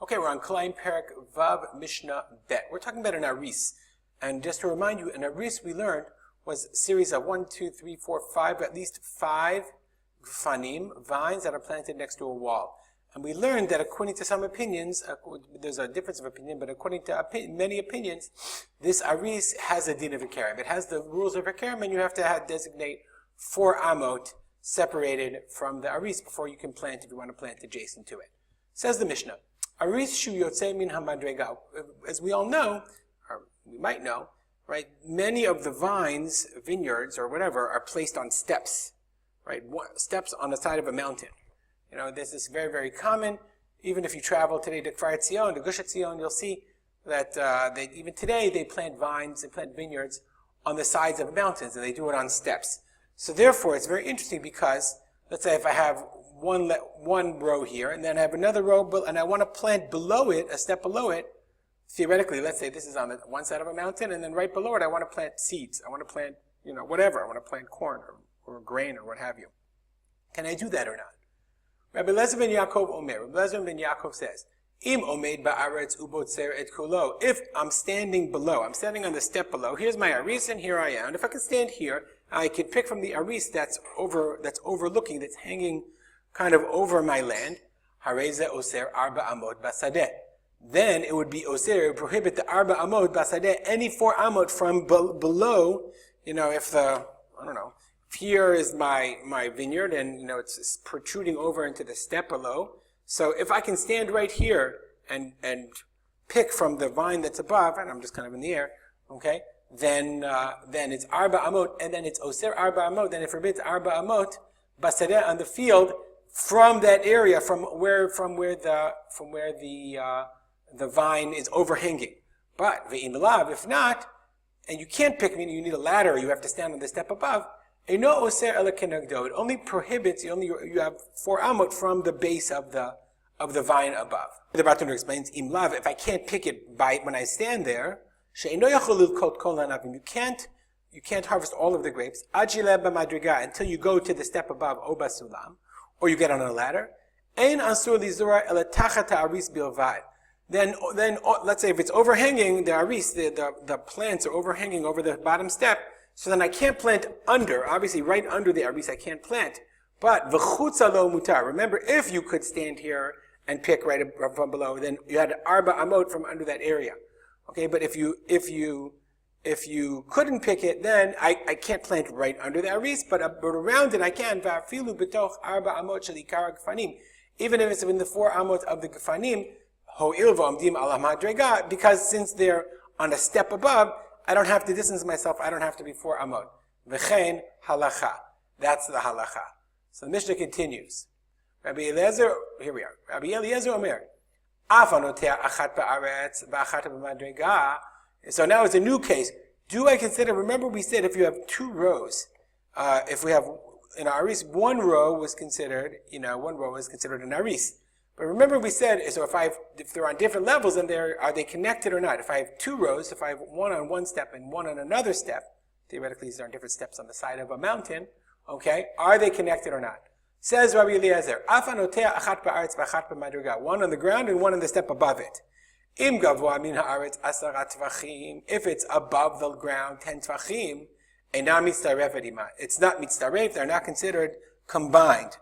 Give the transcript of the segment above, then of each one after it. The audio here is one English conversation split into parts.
Okay, we're on Kilayim Perek Vav Mishnah Bet. We're talking about an aris. And just to remind you, an aris we learned was a series of 1, 2, 3, 4, 5, at least 5 vines that are planted next to a wall. And we learned that according to some opinions, there's a difference of opinion, but according to many opinions, this aris has a din of a kerem. It has the rules of a kerem, and you have to designate 4 amot separated from the aris before you can plant if you want to plant adjacent to it. Says the Mishnah, aris shu yotzei min hamadrega. As we all know, or we might know, right? Many of the vines, vineyards, or whatever, are placed on steps, right? Steps on the side of a mountain. You know, this is very, very common. Even if you travel today to Kfar Etzion, to Gush Etzion, you'll see that even today they plant vines, they plant vineyards on the sides of mountains, and they do it on steps. So therefore, it's very interesting because, let's say if I have one row here, and then I have another row, and I want to plant below it, a step below it, theoretically, let's say this is on one side of a mountain, and then right below it, I want to plant seeds. I want to plant, whatever. I want to plant corn or grain or what have you. Can I do that or not? Rabbi Lezer ben Yaakov Omer. Rabbi Lezer ben Yaakov says, Im omed ba'aretz ubotzer et kulo. If I'm standing below, I'm standing on the step below, here's my aris and here I am. And if I can stand here, I can pick from the aris that's overlooking, that's hanging kind of over my land. Hareze oser arba amot basadeh. Then it would be oser, it would prohibit the arba amot basadeh, any 4 amot from below, if here is my vineyard and, it's protruding over into the step below. So if I can stand right here and pick from the vine that's above, and I'm just kind of in the air, okay, then it's arba amot, and then it's oser arba amot, then it forbids arba amot basadeh on the field from that area, from where the vine is overhanging. But ve'im lav, if not, and you can't pick, meaning you need a ladder, or you have to stand on the step above. It only prohibits, you have 4 amot from the base of the vine above. The Bartender explains, im lav, if I can't pick it when I stand there, you can't harvest all of the grapes until you go to the step above, or you get on a ladder. Then let's say if it's overhanging, the aris, the plants are overhanging over the bottom step, so then I can't plant under, obviously right under the aris I can't plant. But v'chutza lo mutar. Remember, if you could stand here and pick right from below, then you had arba amot from under that area. Okay, but if you couldn't pick it, then I can't plant right under the aris, but around it I can. Va'afilu b'toch arba amot shel ikar gefanim. Even if it's in the 4 amot of the gefanim, ho'il v'omdim ala madrega, because since they're on a step above, I don't have to distance myself. I don't have to be 4 amot. V'chein halacha. That's the halacha. So the Mishnah continues. Rabbi Eliezer, here we are. Rabbi Eliezer Omer, af anotea achat ba'aretz ba'achat b'madrega. So now it's a new case. Do I consider? Remember, we said if you have 2 rows, if we have in aris, one row was considered an aris. But remember we said, so if they're on different levels, then are they connected or not? If I have 2 rows, if I have one on one step and one on another step, theoretically these are on different steps on the side of a mountain, okay, are they connected or not? Says Rabbi Eliezer, one on the ground and one on the step above it. If it's above the ground, 10 tvachim, it's not mitzaref, they're not considered combined.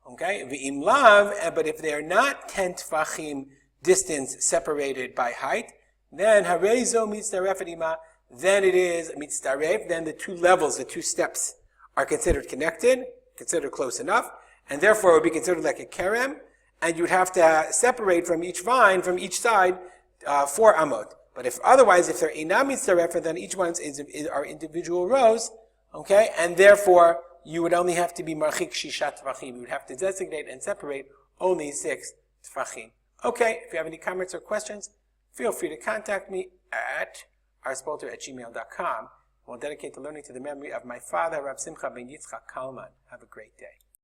Okay, v'im lav, but if they are not 10 tfachim distance separated by height, then harezo mitzaref edima, then it is mitzaref, then the 2 levels, the 2 steps are considered connected, considered close enough, and therefore it would be considered like a kerem, and you'd have to separate from each vine, from each side, 4 amot. But if they're inam mitzaref, then each one are individual rows, okay, and therefore you would only have to be marchik shishat tvachim. You would have to designate and separate only 6 tvachim. Okay, if you have any comments or questions, feel free to contact me at arspolter@gmail.com. We'll dedicate the learning to the memory of my father, Harav Simcha ben Yitzchak Kalman. Have a great day.